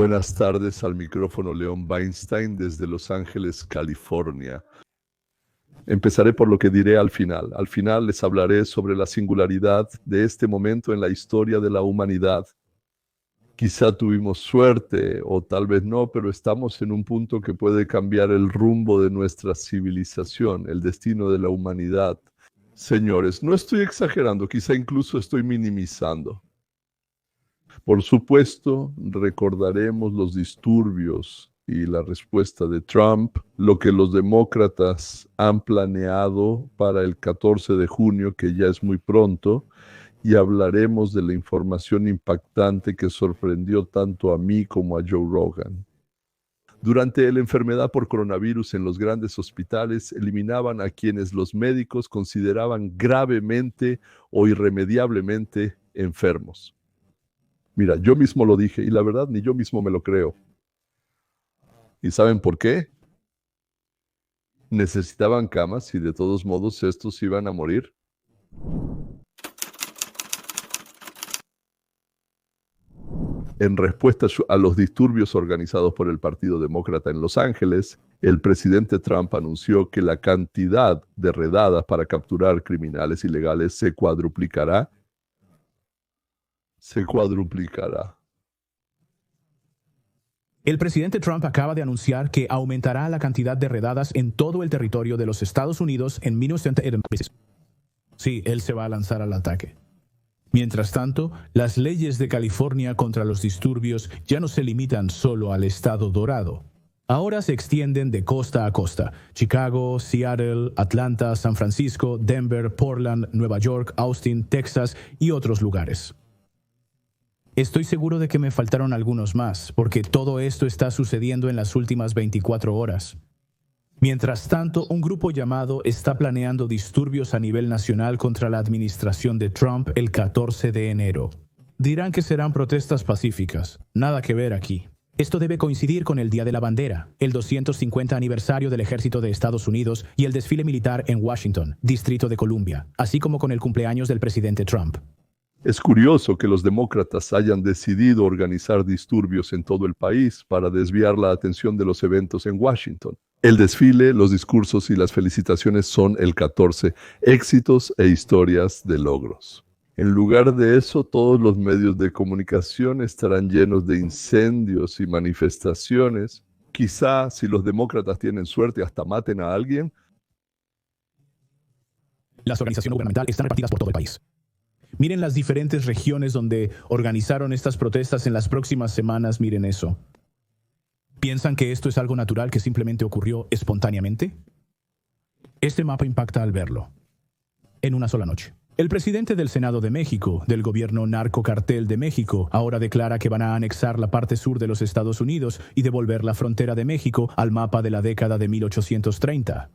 Buenas tardes, al micrófono León Weinstein desde Los Ángeles, California. Empezaré por lo que diré al final. Al final les hablaré sobre la singularidad de este momento en la historia de la humanidad. Quizá tuvimos suerte o tal vez no, pero estamos en un punto que puede cambiar el rumbo de nuestra civilización, el destino de la humanidad. Señores, no estoy exagerando, quizá incluso estoy minimizando. Por supuesto, recordaremos los disturbios y la respuesta de Trump, lo que los demócratas han planeado para el 14 de junio, que ya es muy pronto, y hablaremos de la información impactante que sorprendió tanto a mí como a Joe Rogan. Durante la enfermedad por coronavirus en los grandes hospitales, eliminaban a quienes los médicos consideraban gravemente o irremediablemente enfermos. Mira, yo mismo lo dije y la verdad ni yo mismo me lo creo. ¿Y saben por qué? Necesitaban camas y de todos modos estos iban a morir. En respuesta a los disturbios organizados por el Partido Demócrata en Los Ángeles, el presidente Trump anunció que la cantidad de redadas para capturar criminales ilegales se cuadruplicará. El presidente Trump acaba de anunciar que aumentará la cantidad de redadas en todo el territorio de los Estados Unidos en 1920. Sí, él se va a lanzar al ataque. Mientras tanto, las leyes de California contra los disturbios ya no se limitan solo al estado dorado. Ahora se extienden de costa a costa: Chicago, Seattle, Atlanta, San Francisco, Denver, Portland, Nueva York, Austin, Texas y otros lugares. Estoy seguro de que me faltaron algunos más, porque todo esto está sucediendo en las últimas 24 horas. Mientras tanto, un grupo llamado está planeando disturbios a nivel nacional contra la administración de Trump el 14 de enero. Dirán que serán protestas pacíficas. Nada que ver aquí. Esto debe coincidir con el Día de la Bandera, el 250 aniversario del Ejército de Estados Unidos y el desfile militar en Washington, Distrito de Columbia, así como con el cumpleaños del presidente Trump. Es curioso que los demócratas hayan decidido organizar disturbios en todo el país para desviar la atención de los eventos en Washington. El desfile, los discursos y las felicitaciones son el 14, éxitos e historias de logros. En lugar de eso, todos los medios de comunicación estarán llenos de incendios y manifestaciones. Quizá, si los demócratas tienen suerte, hasta maten a alguien. Las organizaciones gubernamentales están repartidas por todo el país. Miren las diferentes regiones donde organizaron estas protestas en las próximas semanas, miren eso. ¿Piensan que esto es algo natural que simplemente ocurrió espontáneamente? Este mapa impacta al verlo. En una sola noche. El presidente del Senado de México, del gobierno narcocartel de México, ahora declara que van a anexar la parte sur de los Estados Unidos y devolver la frontera de México al mapa de la década de 1830.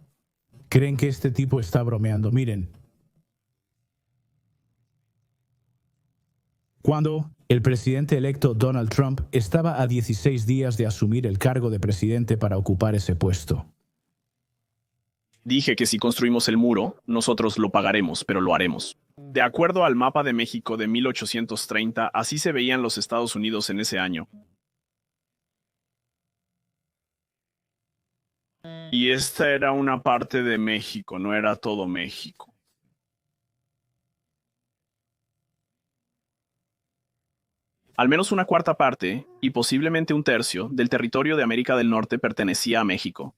¿Creen que este tipo está bromeando? Miren. Cuando el presidente electo Donald Trump estaba a 16 días de asumir el cargo de presidente para ocupar ese puesto. Dije que si construimos el muro, nosotros lo pagaremos, pero lo haremos. De acuerdo al mapa de México de 1830, así se veían los Estados Unidos en ese año. Y esta era una parte de México, no era todo México. Al menos una cuarta parte, y posiblemente un tercio, del territorio de América del Norte pertenecía a México.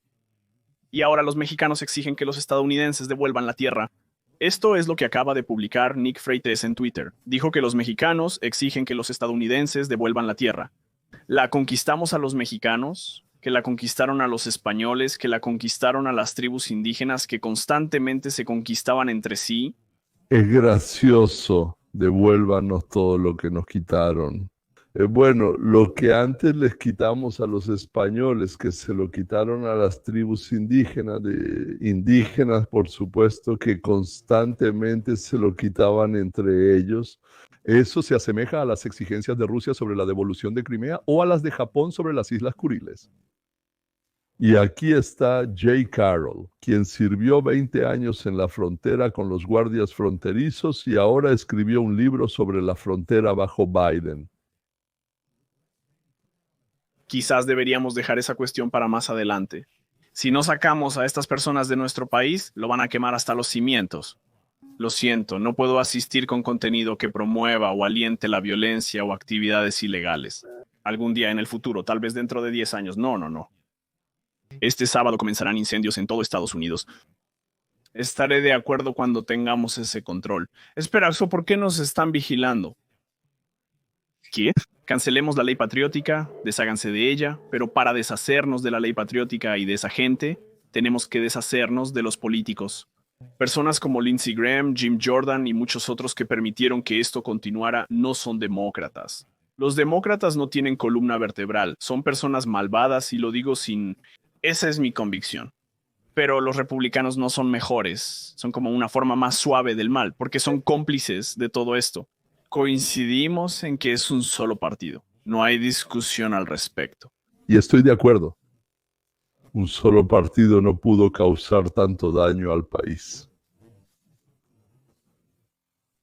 Y ahora los mexicanos exigen que los estadounidenses devuelvan la tierra. Esto es lo que acaba de publicar Nick Freites en Twitter. Dijo que los mexicanos exigen que los estadounidenses devuelvan la tierra. ¿La conquistamos a los mexicanos? ¿Que la conquistaron a los españoles? ¿Que la conquistaron a las tribus indígenas que constantemente se conquistaban entre sí? Es gracioso. Devuélvanos todo lo que nos quitaron. Bueno, lo que antes les quitamos a los españoles, que se lo quitaron a las tribus indígenas, por supuesto, que constantemente se lo quitaban entre ellos. Eso se asemeja a las exigencias de Rusia sobre la devolución de Crimea o a las de Japón sobre las Islas Kuriles. Y aquí está Jay Carroll, quien sirvió 20 años en la frontera con los guardias fronterizos y ahora escribió un libro sobre la frontera bajo Biden. Quizás deberíamos dejar esa cuestión para más adelante. Si no sacamos a estas personas de nuestro país, lo van a quemar hasta los cimientos. Lo siento, no puedo asistir con contenido que promueva o aliente la violencia o actividades ilegales. Algún día en el futuro, tal vez dentro de 10 años. No. Este sábado comenzarán incendios en todo Estados Unidos. Estaré de acuerdo cuando tengamos ese control. Espera, ¿por qué nos están vigilando? ¿Qué? Cancelemos la ley patriótica, desháganse de ella, pero para deshacernos de la ley patriótica y de esa gente, tenemos que deshacernos de los políticos. Personas como Lindsey Graham, Jim Jordan y muchos otros que permitieron que esto continuara no son demócratas. Los demócratas no tienen columna vertebral, son personas malvadas y lo digo sin... Esa es mi convicción. Pero los republicanos no son mejores, son como una forma más suave del mal, porque son cómplices de todo esto. Coincidimos en que es un solo partido. No hay discusión al respecto. Y estoy de acuerdo. Un solo partido no pudo causar tanto daño al país.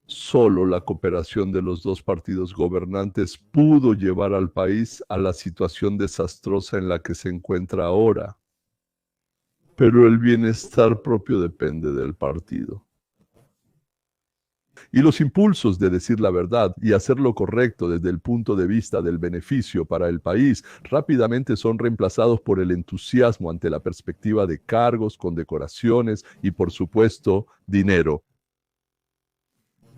Solo la cooperación de los dos partidos gobernantes pudo llevar al país a la situación desastrosa en la que se encuentra ahora. Pero el bienestar propio depende del partido. Y los impulsos de decir la verdad y hacer lo correcto desde el punto de vista del beneficio para el país rápidamente son reemplazados por el entusiasmo ante la perspectiva de cargos, condecoraciones y, por supuesto, dinero.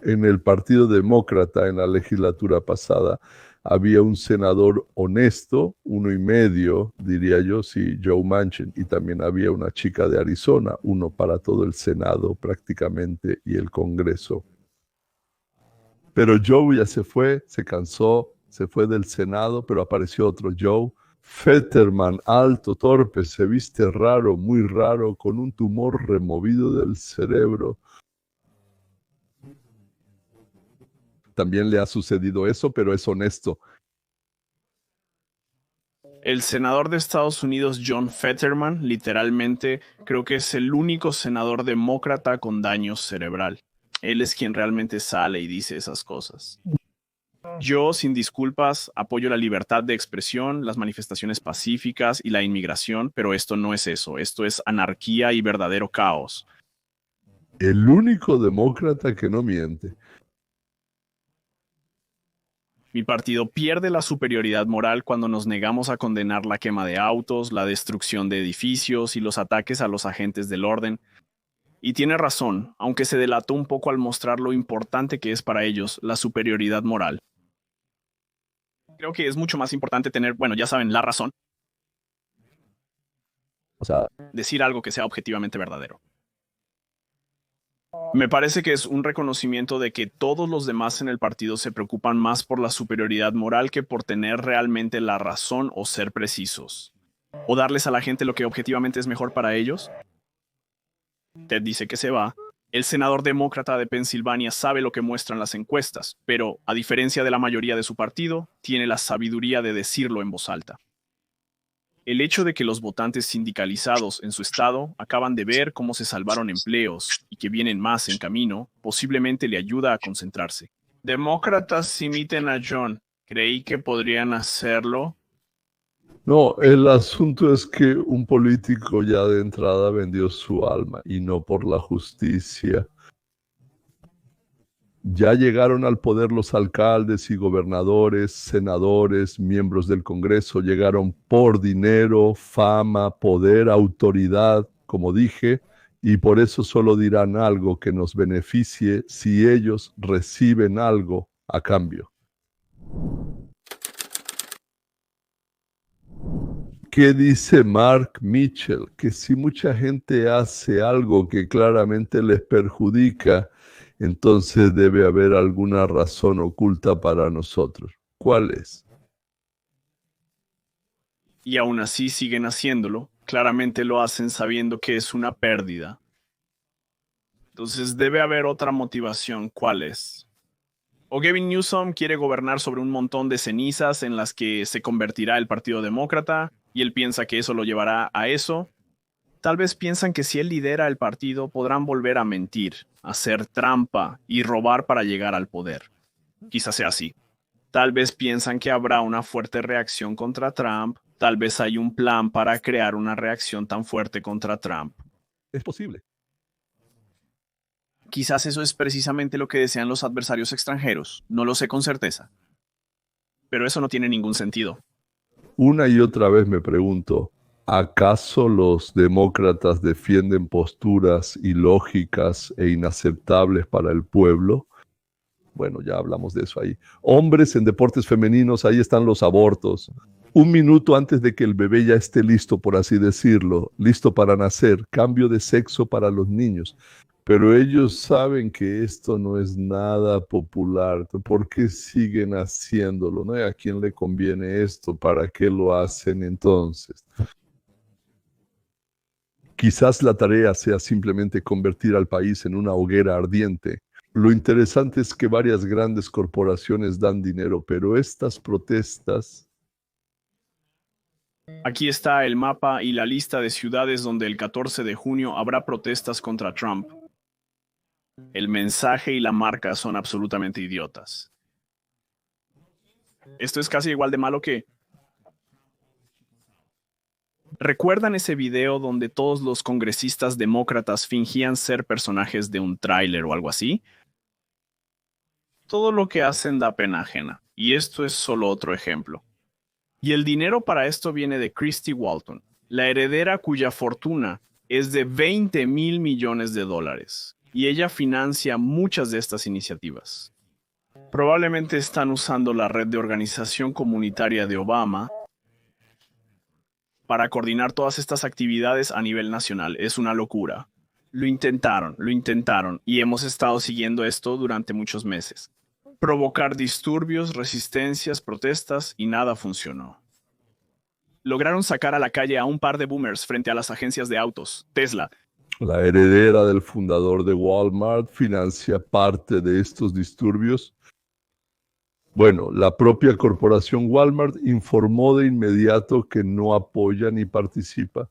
En el Partido Demócrata, en la legislatura pasada, había un senador honesto, 1.5, diría yo, sí, Joe Manchin, y también había una chica de Arizona, uno para todo el Senado prácticamente y el Congreso. Pero Joe ya se fue, se cansó, se fue del Senado, pero apareció otro Joe. Fetterman, alto, torpe, se viste raro, muy raro, con un tumor removido del cerebro. También le ha sucedido eso, pero es honesto. El senador de Estados Unidos, John Fetterman, literalmente creo que es el único senador demócrata con daño cerebral. Él es quien realmente sale y dice esas cosas. Yo, sin disculpas, apoyo la libertad de expresión, las manifestaciones pacíficas y la inmigración, pero esto no es eso. Esto es anarquía y verdadero caos. El único demócrata que no miente. Mi partido pierde la superioridad moral cuando nos negamos a condenar la quema de autos, la destrucción de edificios y los ataques a los agentes del orden. Y tiene razón, aunque se delató un poco al mostrar lo importante que es para ellos la superioridad moral. Creo que es mucho más importante tener, bueno, ya saben, la razón. O sea, decir algo que sea objetivamente verdadero. Me parece que es un reconocimiento de que todos los demás en el partido se preocupan más por la superioridad moral que por tener realmente la razón o ser precisos. O darles a la gente lo que objetivamente es mejor para ellos. Ted dice que se va. El senador demócrata de Pensilvania sabe lo que muestran las encuestas, pero, a diferencia de la mayoría de su partido, tiene la sabiduría de decirlo en voz alta. El hecho de que los votantes sindicalizados en su estado acaban de ver cómo se salvaron empleos y que vienen más en camino, posiblemente le ayuda a concentrarse. Demócratas imiten a John. Creí que podrían hacerlo. no, el asunto es que un político ya de entrada vendió su alma y no por la justicia. Ya llegaron al poder los alcaldes y gobernadores, senadores, miembros del Congreso, llegaron por dinero, fama, poder, autoridad, como dije, y por eso solo dirán algo que nos beneficie si ellos reciben algo a cambio. ¿Qué dice Mark Mitchell? Que si mucha gente hace algo que claramente les perjudica, entonces debe haber alguna razón oculta para nosotros. ¿Cuál es? Y aún así siguen haciéndolo. Claramente lo hacen sabiendo que es una pérdida. Entonces debe haber otra motivación. ¿Cuál es? O Gavin Newsom quiere gobernar sobre un montón de cenizas en las que se convertirá el Partido Demócrata y él piensa que eso lo llevará a eso. Tal vez piensan que si él lidera el partido podrán volver a mentir, hacer trampa y robar para llegar al poder. Quizás sea así. Tal vez piensan que habrá una fuerte reacción contra Trump. Tal vez hay un plan para crear una reacción tan fuerte contra Trump. Es posible. Quizás eso es precisamente lo que desean los adversarios extranjeros. No lo sé con certeza. Pero eso no tiene ningún sentido. Una y otra vez me pregunto, ¿acaso los demócratas defienden posturas ilógicas e inaceptables para el pueblo? Bueno, ya hablamos de eso ahí. Hombres en deportes femeninos, ahí están los abortos. Un minuto antes de que el bebé ya esté listo, por así decirlo, listo para nacer, cambio de sexo para los niños. Pero ellos saben que esto no es nada popular. ¿Por qué siguen haciéndolo? ¿No? ¿A quién le conviene esto? ¿Para qué lo hacen entonces? Quizás la tarea sea simplemente convertir al país en una hoguera ardiente. Lo interesante es que varias grandes corporaciones dan dinero, pero estas protestas... Aquí está el mapa y la lista de ciudades donde el 14 de junio habrá protestas contra Trump. El mensaje y la marca son absolutamente idiotas. Esto es casi igual de malo que... ¿Recuerdan ese video donde todos los congresistas demócratas fingían ser personajes de un tráiler o algo así? Todo lo que hacen da pena ajena, y esto es solo otro ejemplo. Y el dinero para esto viene de Christy Walton, la heredera cuya fortuna es de $20,000 millones, y ella financia muchas de estas iniciativas. Probablemente están usando la red de organización comunitaria de Obama para coordinar todas estas actividades a nivel nacional. Es una locura. Lo intentaron, y hemos estado siguiendo esto durante muchos meses. Provocar disturbios, resistencias, protestas, y nada funcionó. Lograron sacar a la calle a un par de boomers frente a las agencias de autos, Tesla. La heredera del fundador de Walmart financia parte de estos disturbios. Bueno, la propia corporación Walmart informó de inmediato que no apoya ni participa.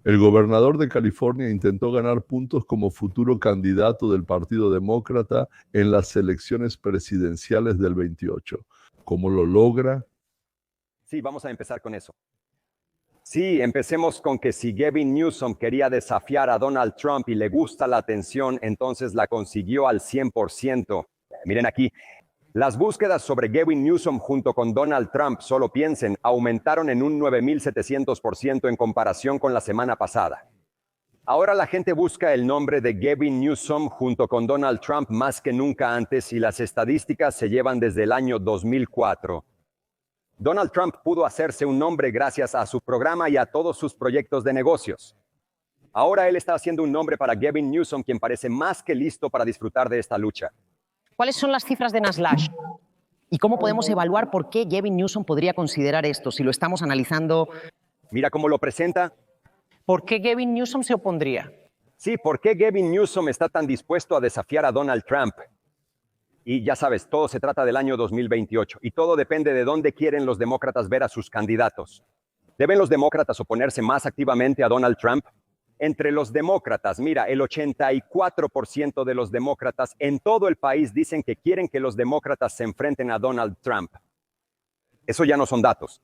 El gobernador de California intentó ganar puntos como futuro candidato del Partido Demócrata en las elecciones presidenciales del 28. ¿Cómo lo logra? Sí, vamos a empezar con eso. Sí, empecemos con que si Gavin Newsom quería desafiar a Donald Trump y le gusta la atención, entonces la consiguió al 100%. Miren aquí. Las búsquedas sobre Gavin Newsom junto con Donald Trump, solo piensen, aumentaron en un 9,700% en comparación con la semana pasada. Ahora la gente busca el nombre de Gavin Newsom junto con Donald Trump más que nunca antes y las estadísticas se llevan desde el año 2004. Donald Trump pudo hacerse un nombre gracias a su programa y a todos sus proyectos de negocios. Ahora él está haciendo un nombre para Gavin Newsom, quien parece más que listo para disfrutar de esta lucha. ¿Cuáles son las cifras de Nasdaq? ¿Y cómo podemos evaluar por qué Gavin Newsom podría considerar esto si lo estamos analizando? Mira cómo lo presenta. ¿Por qué Gavin Newsom se opondría? Sí, ¿por qué Gavin Newsom está tan dispuesto a desafiar a Donald Trump? Y ya sabes, todo se trata del año 2028 y todo depende de dónde quieren los demócratas ver a sus candidatos. ¿Deben los demócratas oponerse más activamente a Donald Trump? Entre los demócratas, mira, el 84% de los demócratas en todo el país dicen que quieren que los demócratas se enfrenten a Donald Trump. Eso ya no son datos.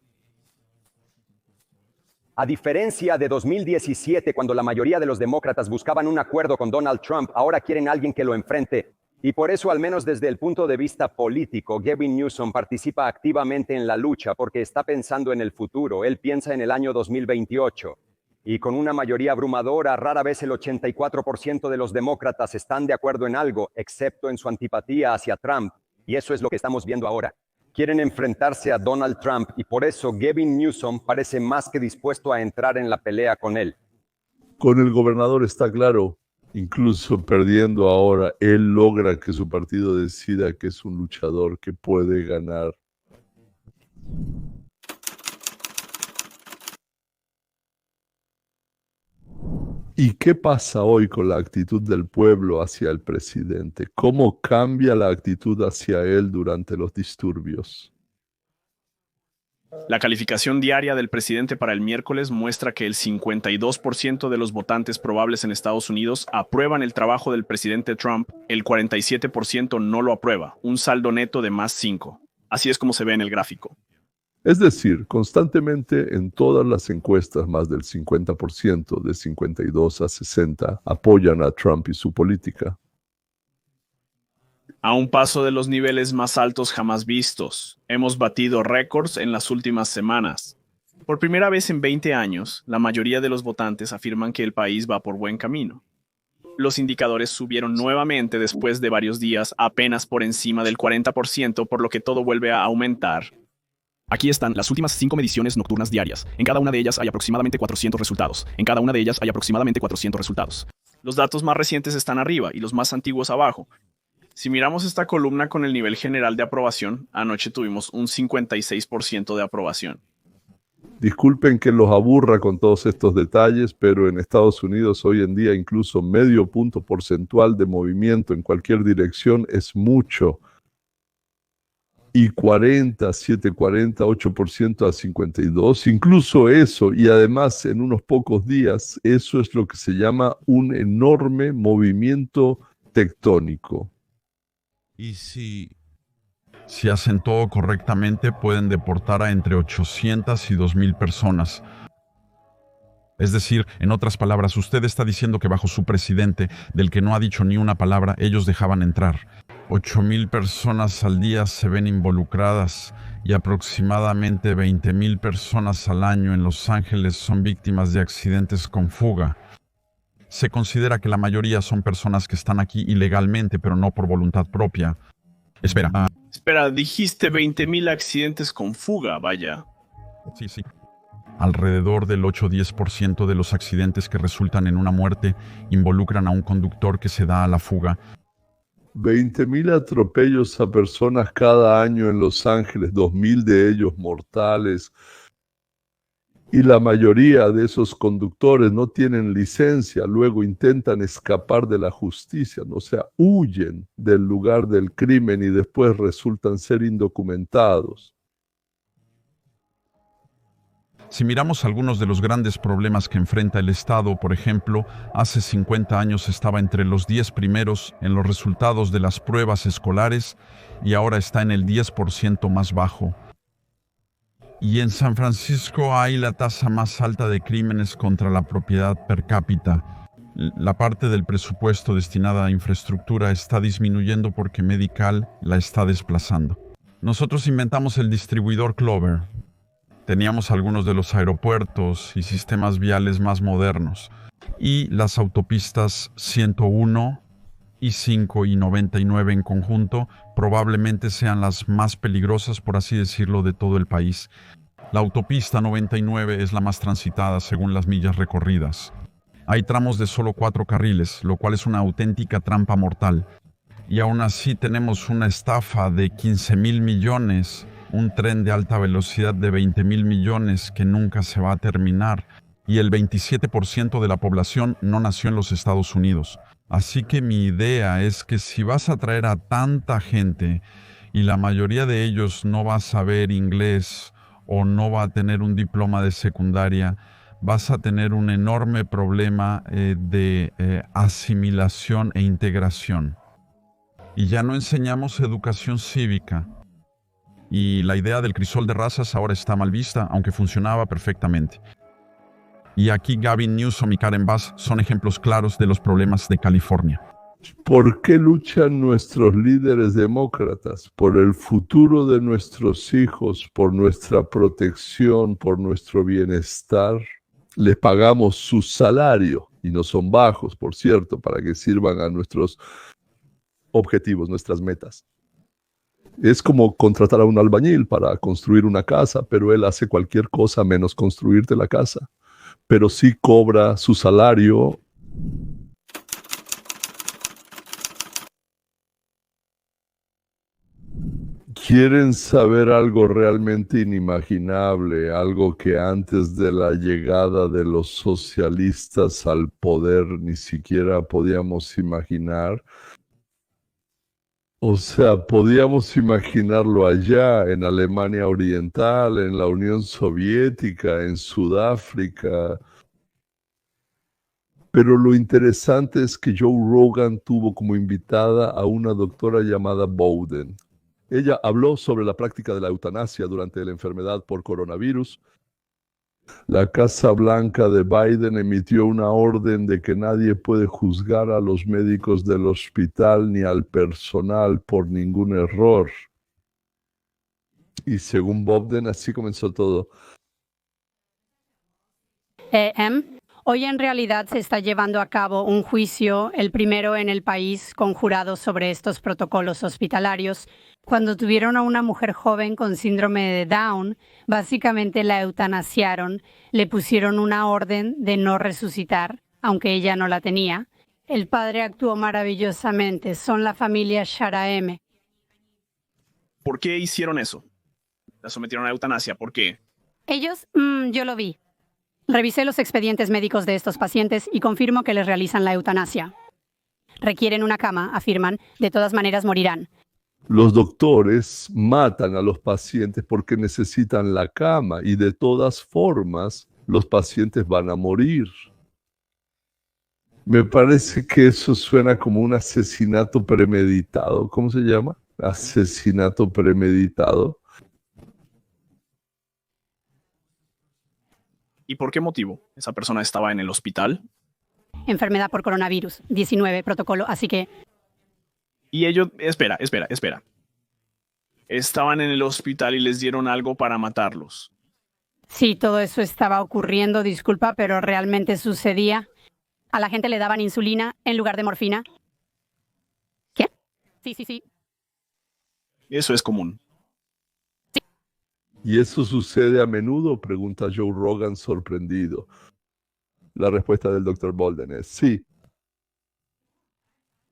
A diferencia de 2017, cuando la mayoría de los demócratas buscaban un acuerdo con Donald Trump, ahora quieren a alguien que lo enfrente. Y por eso, al menos desde el punto de vista político, Gavin Newsom participa activamente en la lucha porque está pensando en el futuro. Él piensa en el año 2028. Y con una mayoría abrumadora, rara vez el 84% de los demócratas están de acuerdo en algo, excepto en su antipatía hacia Trump. Y eso es lo que estamos viendo ahora. Quieren enfrentarse a Donald Trump y por eso Gavin Newsom parece más que dispuesto a entrar en la pelea con él. Con el gobernador está claro, incluso perdiendo ahora, él logra que su partido decida que es un luchador que puede ganar. ¿Y qué pasa hoy con la actitud del pueblo hacia el presidente? ¿Cómo cambia la actitud hacia él durante los disturbios? La calificación diaria del presidente para el miércoles muestra que el 52% de los votantes probables en Estados Unidos aprueban el trabajo del presidente Trump, el 47% no lo aprueba, un saldo neto de más 5. Así es como se ve en el gráfico. Es decir, constantemente en todas las encuestas más del 50%, de 52 a 60, apoyan a Trump y su política. A un paso de los niveles más altos jamás vistos, hemos batido récords en las últimas semanas. Por primera vez en 20 años, la mayoría de los votantes afirman que el país va por buen camino. Los indicadores subieron nuevamente después de varios días apenas por encima del 40%, por lo que todo vuelve a aumentar. Aquí están las últimas 5 mediciones nocturnas diarias. En cada una de ellas hay aproximadamente 400 resultados. Los datos más recientes están arriba y los más antiguos abajo. Si miramos esta columna con el nivel general de aprobación, anoche tuvimos un 56% de aprobación. Disculpen que los aburra con todos estos detalles, pero en Estados Unidos hoy en día incluso medio punto porcentual de movimiento en cualquier dirección es mucho. Y 8% a 52%, incluso eso, y además en unos pocos días, eso es lo que se llama un enorme movimiento tectónico. Y si hacen todo correctamente, pueden deportar a entre 800 y 2,000 personas. Es decir, en otras palabras, usted está diciendo que bajo su presidente, del que no ha dicho ni una palabra, ellos dejaban entrar. 8,000 personas al día se ven involucradas y aproximadamente 20,000 personas al año en Los Ángeles son víctimas de accidentes con fuga. Se considera que la mayoría son personas que están aquí ilegalmente, pero no por voluntad propia. Espera, dijiste 20,000 accidentes con fuga, vaya. Sí. Alrededor del 8-10% de los accidentes que resultan en una muerte involucran a un conductor que se da a la fuga. 20,000 atropellos a personas cada año en Los Ángeles, 2,000 de ellos mortales. Y la mayoría de esos conductores no tienen licencia, luego intentan escapar de la justicia, o sea, huyen del lugar del crimen y después resultan ser indocumentados. Si miramos algunos de los grandes problemas que enfrenta el Estado, por ejemplo, hace 50 años estaba entre los 10 primeros en los resultados de las pruebas escolares y ahora está en el 10% más bajo. Y en San Francisco hay la tasa más alta de crímenes contra la propiedad per cápita. La parte del presupuesto destinada a infraestructura está disminuyendo porque Medical la está desplazando. Nosotros inventamos el distribuidor Clover. Teníamos algunos de los aeropuertos y sistemas viales más modernos. Y las autopistas 101 y 5 y 99 en conjunto probablemente sean las más peligrosas, por así decirlo, de todo el país. La autopista 99 es la más transitada según las millas recorridas. Hay tramos de solo 4 carriles, lo cual es una auténtica trampa mortal. Y aún así tenemos una estafa de 15,000 millones, un tren de alta velocidad de 20,000 millones que nunca se va a terminar. Y el 27% de la población no nació en los Estados Unidos. Así que mi idea es que si vas a traer a tanta gente y la mayoría de ellos no va a saber inglés o no va a tener un diploma de secundaria, vas a tener un enorme problema de asimilación e integración. Y ya no enseñamos educación cívica. Y la idea del crisol de razas ahora está mal vista, aunque funcionaba perfectamente. Y aquí Gavin Newsom y Karen Bass son ejemplos claros de los problemas de California. ¿Por qué luchan nuestros líderes demócratas? Por el futuro de nuestros hijos, por nuestra protección, por nuestro bienestar. Les pagamos su salario, y no son bajos, por cierto, para que sirvan a nuestros objetivos, nuestras metas. Es como contratar a un albañil para construir una casa, pero él hace cualquier cosa menos construirte la casa. Pero sí cobra su salario. ¿Quieren saber algo realmente inimaginable? Algo que antes de la llegada de los socialistas al poder ni siquiera podíamos imaginar. O sea, podíamos imaginarlo allá, en Alemania Oriental, en la Unión Soviética, en Sudáfrica. Pero lo interesante es que Joe Rogan tuvo como invitada a una doctora llamada Bowden. Ella habló sobre la práctica de la eutanasia durante la enfermedad por coronavirus. La Casa Blanca de Biden emitió una orden de que nadie puede juzgar a los médicos del hospital ni al personal por ningún error. Y según Bowden, así comenzó todo. Hoy en realidad se está llevando a cabo un juicio, el primero en el país, con jurados sobre estos protocolos hospitalarios. Cuando tuvieron a una mujer joven con síndrome de Down, básicamente la eutanasiaron, le pusieron una orden de no resucitar, aunque ella no la tenía. El padre actuó maravillosamente, son la familia Sharaeme. ¿Por qué hicieron eso? La sometieron a eutanasia, ¿por qué? Ellos, yo lo vi. Revisé los expedientes médicos de estos pacientes y confirmo que les realizan la eutanasia. Requieren una cama, afirman, de todas maneras morirán. Los doctores matan a los pacientes porque necesitan la cama y de todas formas los pacientes van a morir. Me parece que eso suena como un asesinato premeditado. ¿Cómo se llama? Asesinato premeditado. ¿Y por qué motivo? ¿Esa persona estaba en el hospital? Enfermedad por coronavirus, 19, protocolo, así que... Y ellos... Espera. Estaban en el hospital y les dieron algo para matarlos. Sí, todo eso estaba ocurriendo, disculpa, pero realmente sucedía. A la gente le daban insulina en lugar de morfina. ¿Qué? Sí. Eso es común. ¿Y eso sucede a menudo?, pregunta Joe Rogan sorprendido. La respuesta del Dr. Bolden es sí.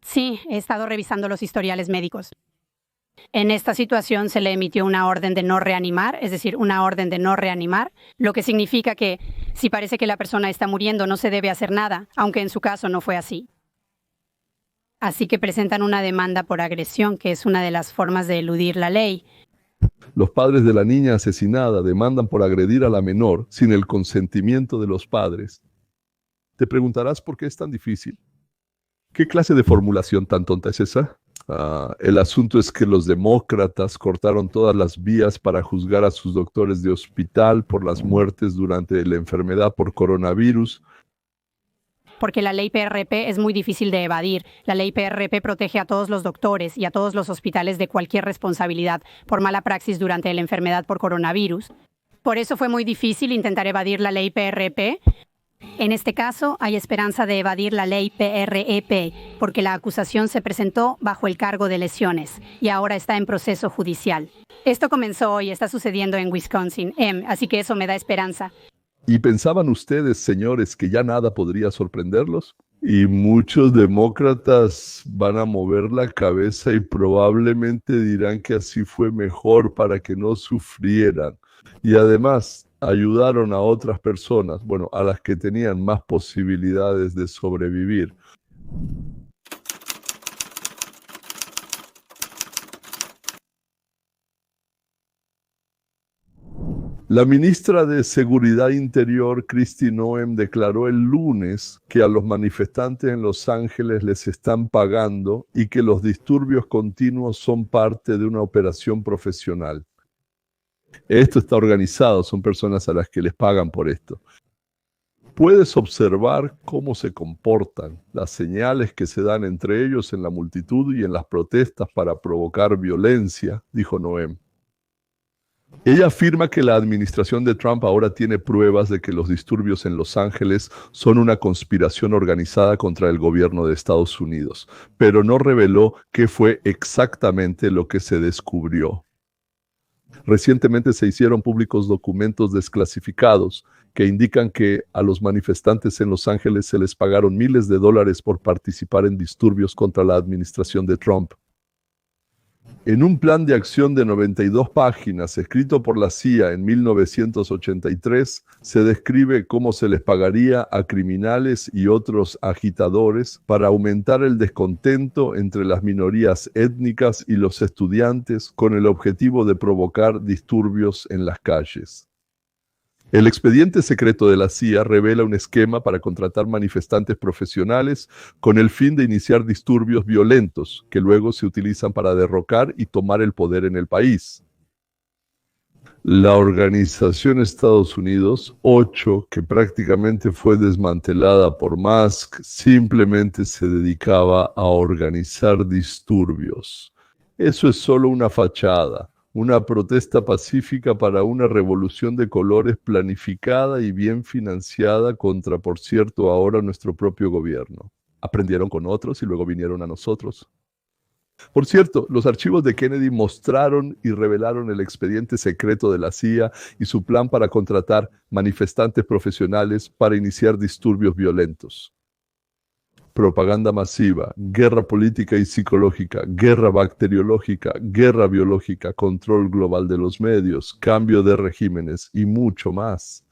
Sí, he estado revisando los historiales médicos. En esta situación se le emitió una orden de no reanimar, es decir, una orden de no reanimar, lo que significa que si parece que la persona está muriendo no se debe hacer nada, aunque en su caso no fue así. Así que presentan una demanda por agresión, que es una de las formas de eludir la ley. Los padres de la niña asesinada demandan por agredir a la menor sin el consentimiento de los padres. Te preguntarás por qué es tan difícil. ¿Qué clase de formulación tan tonta es esa? El asunto es que los demócratas cortaron todas las vías para juzgar a sus doctores de hospital por las muertes durante la enfermedad por coronavirus. Porque la ley PRP es muy difícil de evadir. La ley PRP protege a todos los doctores y a todos los hospitales de cualquier responsabilidad por mala praxis durante la enfermedad por coronavirus. Por eso fue muy difícil intentar evadir la ley PRP. En este caso, hay esperanza de evadir la ley PREP, porque la acusación se presentó bajo el cargo de lesiones y ahora está en proceso judicial. Esto comenzó hoy, está sucediendo en Wisconsin, así que eso me da esperanza. ¿Y pensaban ustedes, señores, que ya nada podría sorprenderlos? Y muchos demócratas van a mover la cabeza y probablemente dirán que así fue mejor para que no sufrieran. Y además ayudaron a otras personas, bueno, a las que tenían más posibilidades de sobrevivir. La ministra de Seguridad Interior, Kristi Noem, declaró el lunes que a los manifestantes en Los Ángeles les están pagando y que los disturbios continuos son parte de una operación profesional. Esto está organizado, son personas a las que les pagan por esto. Puedes observar cómo se comportan, las señales que se dan entre ellos en la multitud y en las protestas para provocar violencia, dijo Noem. Ella afirma que la administración de Trump ahora tiene pruebas de que los disturbios en Los Ángeles son una conspiración organizada contra el gobierno de Estados Unidos, pero no reveló qué fue exactamente lo que se descubrió. Recientemente se hicieron públicos documentos desclasificados que indican que a los manifestantes en Los Ángeles se les pagaron miles de dólares por participar en disturbios contra la administración de Trump. En un plan de acción de 92 páginas escrito por la CIA en 1983, se describe cómo se les pagaría a criminales y otros agitadores para aumentar el descontento entre las minorías étnicas y los estudiantes con el objetivo de provocar disturbios en las calles. El expediente secreto de la CIA revela un esquema para contratar manifestantes profesionales con el fin de iniciar disturbios violentos que luego se utilizan para derrocar y tomar el poder en el país. La organización Estados Unidos 8, que prácticamente fue desmantelada por Musk, simplemente se dedicaba a organizar disturbios. Eso es solo una fachada. Una protesta pacífica para una revolución de colores planificada y bien financiada contra, por cierto, ahora nuestro propio gobierno. Aprendieron con otros y luego vinieron a nosotros. Por cierto, los archivos de Kennedy mostraron y revelaron el expediente secreto de la CIA y su plan para contratar manifestantes profesionales para iniciar disturbios violentos. Propaganda masiva, guerra política y psicológica, guerra bacteriológica, guerra biológica, control global de los medios, cambio de regímenes y mucho más.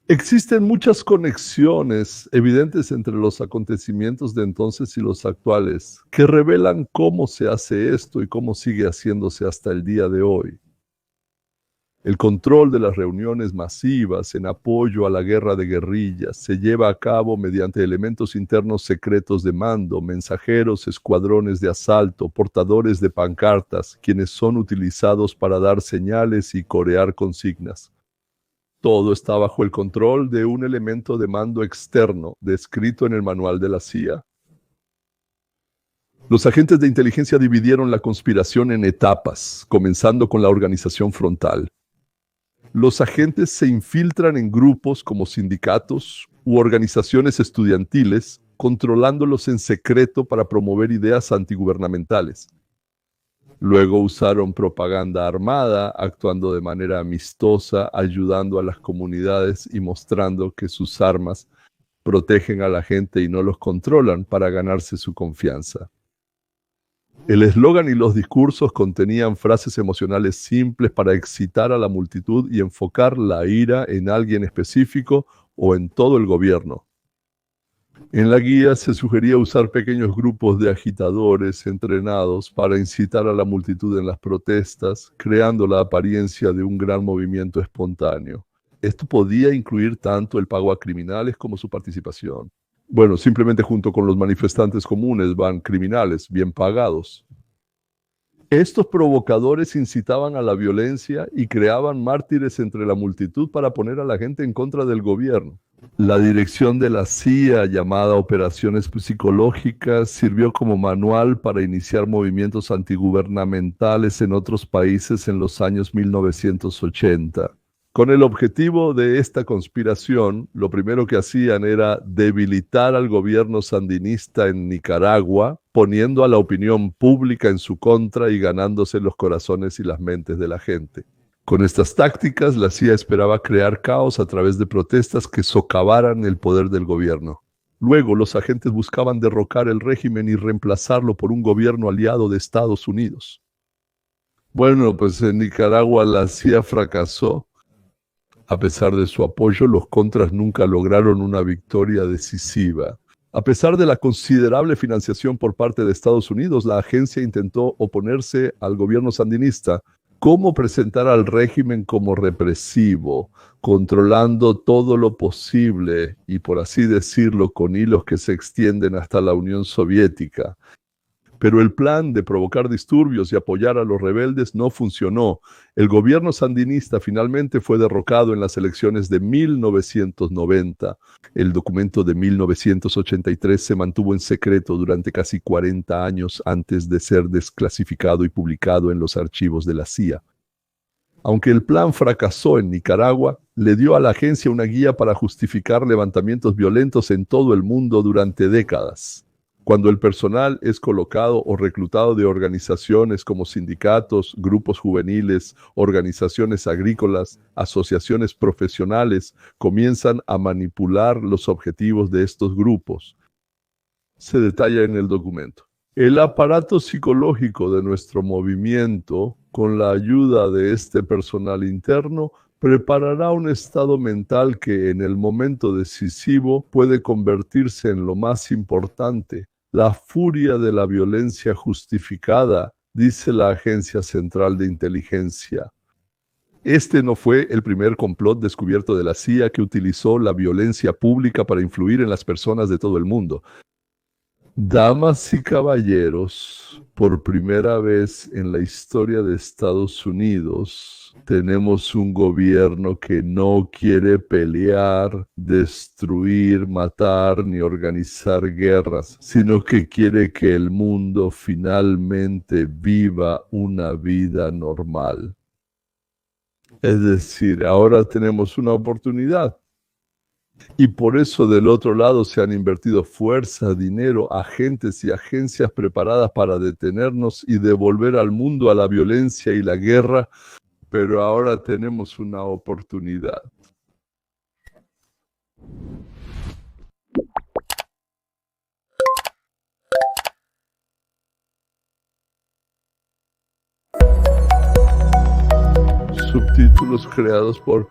Existen muchas conexiones evidentes entre los acontecimientos de entonces y los actuales que revelan cómo se hace esto y cómo sigue haciéndose hasta el día de hoy. El control de las reuniones masivas en apoyo a la guerra de guerrillas se lleva a cabo mediante elementos internos secretos de mando, mensajeros, escuadrones de asalto, portadores de pancartas, quienes son utilizados para dar señales y corear consignas. Todo está bajo el control de un elemento de mando externo descrito en el manual de la CIA. Los agentes de inteligencia dividieron la conspiración en etapas, comenzando con la organización frontal. Los agentes se infiltran en grupos como sindicatos u organizaciones estudiantiles, controlándolos en secreto para promover ideas antigubernamentales. Luego usaron propaganda armada, actuando de manera amistosa, ayudando a las comunidades y mostrando que sus armas protegen a la gente y no los controlan para ganarse su confianza. El eslogan y los discursos contenían frases emocionales simples para excitar a la multitud y enfocar la ira en alguien específico o en todo el gobierno. En la guía se sugería usar pequeños grupos de agitadores entrenados para incitar a la multitud en las protestas, creando la apariencia de un gran movimiento espontáneo. Esto podía incluir tanto el pago a criminales como su participación. Bueno, simplemente junto con los manifestantes comunes van criminales bien pagados. Estos provocadores incitaban a la violencia y creaban mártires entre la multitud para poner a la gente en contra del gobierno. La dirección de la CIA, llamada Operaciones Psicológicas, sirvió como manual para iniciar movimientos antigubernamentales en otros países en los años 1980. Con el objetivo de esta conspiración, lo primero que hacían era debilitar al gobierno sandinista en Nicaragua, poniendo a la opinión pública en su contra y ganándose los corazones y las mentes de la gente. Con estas tácticas, la CIA esperaba crear caos a través de protestas que socavaran el poder del gobierno. Luego, los agentes buscaban derrocar el régimen y reemplazarlo por un gobierno aliado de Estados Unidos. Bueno, pues en Nicaragua la CIA fracasó. A pesar de su apoyo, los contras nunca lograron una victoria decisiva. A pesar de la considerable financiación por parte de Estados Unidos, la agencia intentó oponerse al gobierno sandinista. ¿Cómo presentar al régimen como represivo, controlando todo lo posible y, por así decirlo, con hilos que se extienden hasta la Unión Soviética? Pero el plan de provocar disturbios y apoyar a los rebeldes no funcionó. El gobierno sandinista finalmente fue derrocado en las elecciones de 1990. El documento de 1983 se mantuvo en secreto durante casi 40 años antes de ser desclasificado y publicado en los archivos de la CIA. Aunque el plan fracasó en Nicaragua, le dio a la agencia una guía para justificar levantamientos violentos en todo el mundo durante décadas. Cuando el personal es colocado o reclutado de organizaciones como sindicatos, grupos juveniles, organizaciones agrícolas, asociaciones profesionales, comienzan a manipular los objetivos de estos grupos. Se detalla en el documento. El aparato psicológico de nuestro movimiento, con la ayuda de este personal interno, preparará un estado mental que en el momento decisivo puede convertirse en lo más importante, la furia de la violencia justificada, dice la Agencia Central de Inteligencia. Este no fue el primer complot descubierto de la CIA que utilizó la violencia pública para influir en las personas de todo el mundo. Damas y caballeros, por primera vez en la historia de Estados Unidos, tenemos un gobierno que no quiere pelear, destruir, matar ni organizar guerras, sino que quiere que el mundo finalmente viva una vida normal. Es decir, ahora tenemos una oportunidad. Y por eso del otro lado se han invertido fuerza, dinero, agentes y agencias preparadas para detenernos y devolver al mundo a la violencia y la guerra, pero ahora tenemos una oportunidad. Subtítulos creados por